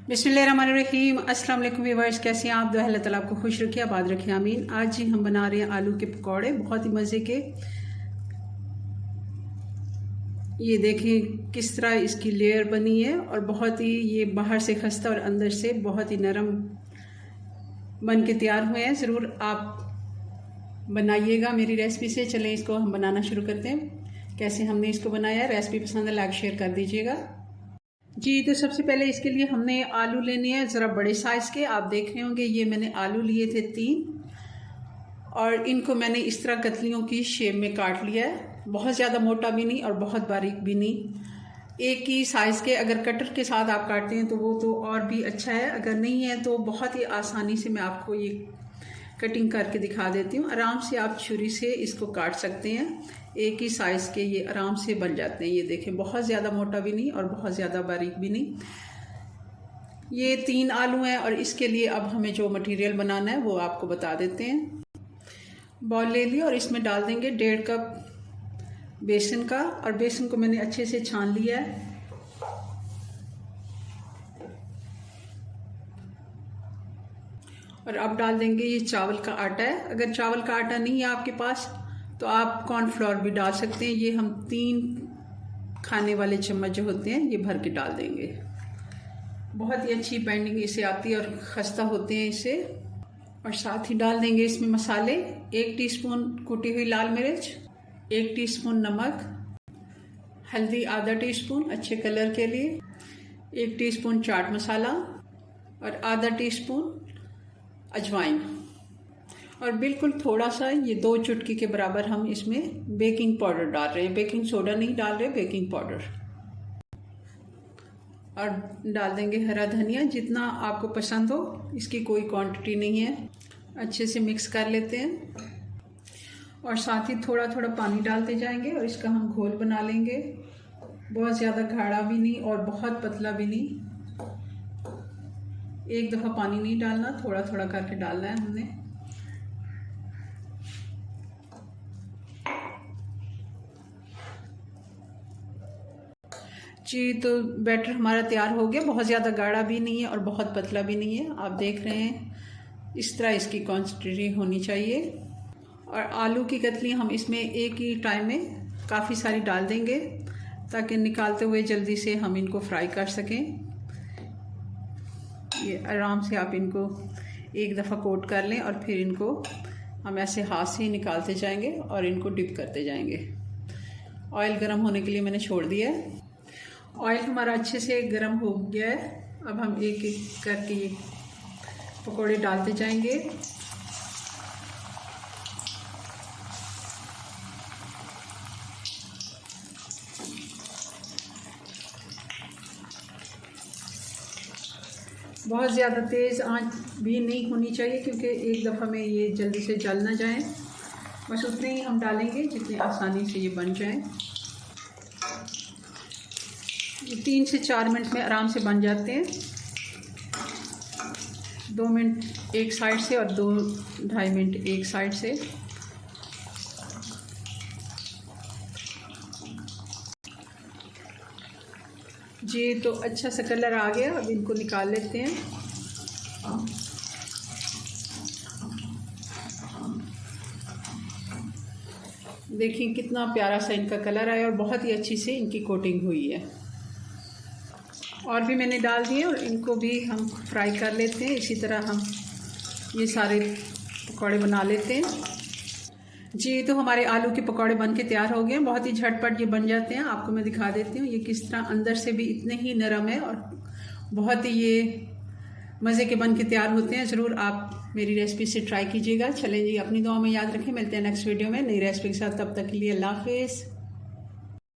बिस्मिल्लाहिर्रहमानिर्रहीम। अस्सलाम वालेकुम व्यूअर्स, कैसे हैं आप? दुआ अल्लाह ताला आपको खुश रखिए, आबाद रखिए, आमीन। आज जी हम बना रहे हैं आलू के पकौड़े, बहुत ही मज़े के। ये देखें किस तरह इसकी लेयर बनी है और बहुत ही ये बाहर से खस्ता और अंदर से बहुत ही नरम बन के तैयार हुए हैं। ज़रूर आप बनाइएगा मेरी रेसिपी से। चलें इसको हम बनाना शुरू करते हैं। कैसे हमने इसको बनाया, रेसिपी पसंद है लाइक शेयर कर दीजिएगा जी। तो सबसे पहले इसके लिए हमने आलू लेने हैं ज़रा बड़े साइज़ के। आप देख रहे होंगे ये मैंने आलू लिए थे 3 और इनको मैंने इस तरह कतलियों की शेप में काट लिया है। बहुत ज़्यादा मोटा भी नहीं और बहुत बारीक भी नहीं, एक ही साइज़ के। अगर कटर के साथ आप काटते हैं तो वो तो और भी अच्छा है, अगर नहीं है तो बहुत ही आसानी से मैं आपको ये कटिंग करके दिखा देती हूँ। आराम से आप छुरी से इसको काट सकते हैं, एक ही साइज़ के ये आराम से बन जाते हैं। ये देखें बहुत ज़्यादा मोटा भी नहीं और बहुत ज़्यादा बारीक भी नहीं। ये 3 आलू हैं और इसके लिए अब हमें जो मटेरियल बनाना है वो आपको बता देते हैं। बॉल ले लिया और इसमें डाल देंगे 1.5 कप बेसन का, और बेसन को मैंने अच्छे से छान लिया है। और अब डाल देंगे ये चावल का आटा है। अगर चावल का आटा नहीं है आपके पास तो आप कॉर्नफ्लोर भी डाल सकते हैं। ये हम 3 खाने वाले चम्मच जो होते हैं ये भर के डाल देंगे। बहुत ही अच्छी बाइंडिंग इसे आती है और खस्ता होते हैं इसे। और साथ ही डाल देंगे इसमें मसाले। 1 टीस्पून कुटी हुई लाल मिर्च, 1 टीस्पून नमक, हल्दी आधा टीस्पून अच्छे कलर के लिए, 1 टीस्पून चाट मसाला और आधा टीस्पून अजवाइन, और बिल्कुल थोड़ा सा ये 2 चुटकी के बराबर हम इसमें बेकिंग पाउडर डाल रहे हैं। बेकिंग सोडा नहीं डाल रहे, बेकिंग पाउडर। और डाल देंगे हरा धनिया, जितना आपको पसंद हो, इसकी कोई क्वांटिटी नहीं है। अच्छे से मिक्स कर लेते हैं और साथ ही थोड़ा थोड़ा पानी डालते जाएंगे और इसका हम घोल बना लेंगे। बहुत ज़्यादा गाढ़ा भी नहीं और बहुत पतला भी नहीं। एक दफ़ा पानी नहीं डालना, थोड़ा थोड़ा करके डालना है हमने। जी तो बैटर हमारा तैयार हो गया। बहुत ज़्यादा गाढ़ा भी नहीं है और बहुत पतला भी नहीं है। आप देख रहे हैं इस तरह इसकी क्वांटिटी होनी चाहिए। और आलू की कतलियाँ हम इसमें एक ही टाइम में काफ़ी सारी डाल देंगे ताकि निकालते हुए जल्दी से हम इनको फ्राई कर सकें। ये आराम से आप इनको एक दफ़ा कोट कर लें और फिर इनको हम ऐसे हाथ से ही निकालते जाएंगे और इनको डिप करते जाएंगे। ऑयल गर्म होने के लिए मैंने छोड़ दिया है। ऑयल हमारा अच्छे से गर्म हो गया है। अब हम एक एक करके ये पकौड़े डालते जाएंगे। बहुत ज़्यादा तेज़ आंच भी नहीं होनी चाहिए क्योंकि एक दफ़ा में ये जल्दी से जल ना जाए। बस उतने ही हम डालेंगे जितने आसानी से ये बन जाएं। ये 3 से 4 मिनट में आराम से बन जाते हैं। 2 मिनट एक साइड से और 2-2.5 मिनट एक साइड से। जी तो अच्छा सा कलर आ गया। अब इनको निकाल लेते हैं। देखिए कितना प्यारा सा इनका कलर आया और बहुत ही अच्छी से इनकी कोटिंग हुई है। और भी मैंने डाल दिए और इनको भी हम फ्राई कर लेते हैं। इसी तरह हम ये सारे पकौड़े बना लेते हैं। जी तो हमारे आलू के पकौड़े बन के तैयार हो गए हैं। बहुत ही झटपट ये बन जाते हैं। आपको मैं दिखा देती हूँ ये किस तरह अंदर से भी इतने ही नरम है और बहुत ही ये मज़े के बन के तैयार होते हैं। ज़रूर आप मेरी रेसिपी से ट्राई कीजिएगा। चलें जी, अपनी दुआ में याद रखें। मिलते हैं नेक्स्ट वीडियो में नई रेसिपी के साथ। तब तक के लिए अल्लाह हाफिज़।